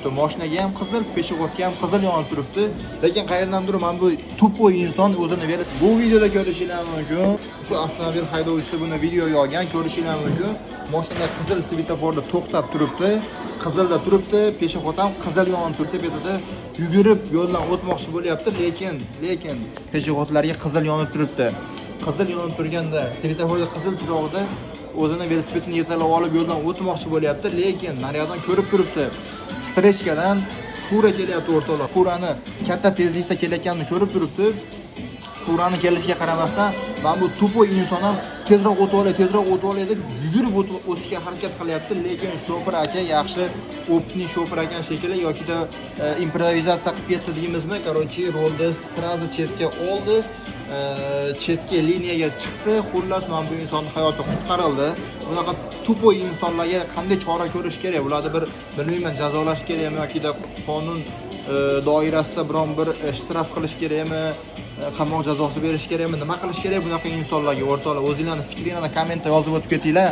turibdi. Mashinaga ham qizil, peshobotga ham qizil yonib turibdi. Lekin qayerdandir mana bu tupoy inson o'zini berib. Bu videoda ko'rishingiz mumkin. Shu avtomobil haydovchisi buni videoga olgan, ko'rishingiz mumkin. Mashina qizil svetoforda to'xtab turibdi. Qizilda turibdi, peshobot ham qizil yonib tursa, betida yugurib yo'ldan o'tmoqchi bo'lyapti, lekin peshobotlarga qizil yonib turibdi. Qizil yonib turganda, svetoforda qizil chirog'ida o'zini velosipedini yetalab olib yo'ldan o'tmoqchi bo'lyapti, lekin naryoqdan ko'rib turibdi. Strechkadan fura kelyapti o'rtoqlar. Furani katta tezlikda kelayotganini ko'rib turibdi. Furani kelishiga qaramasdan, men bu tupoy inson ham tezroq o'tib olay deb yugurib o'tishga harakat qilyapti, lekin shofir aka yaxshi optni shofir ekan shekilli yokida improvizatsiya qilib ketdi deymizmi? Короче, rolni sразу chetga oldi. Chetga liniyaga chiqdi. Xullas, men bu insonning hayoti qutqarildi. Bunaqa tupoy insonlarga qanday chora ko'rish kerak? Ularni bilmayman, jazolash kerakmi yokida qonun doirasida biron bir shtraf qilish kerakmi? Qamoq jazosi berish kerakmi? Nima qilish kerak bunaqa insonlarga? O'rtoqlar, o'zingizlarning fikringizni kommentda yozib o'tib ketinglar.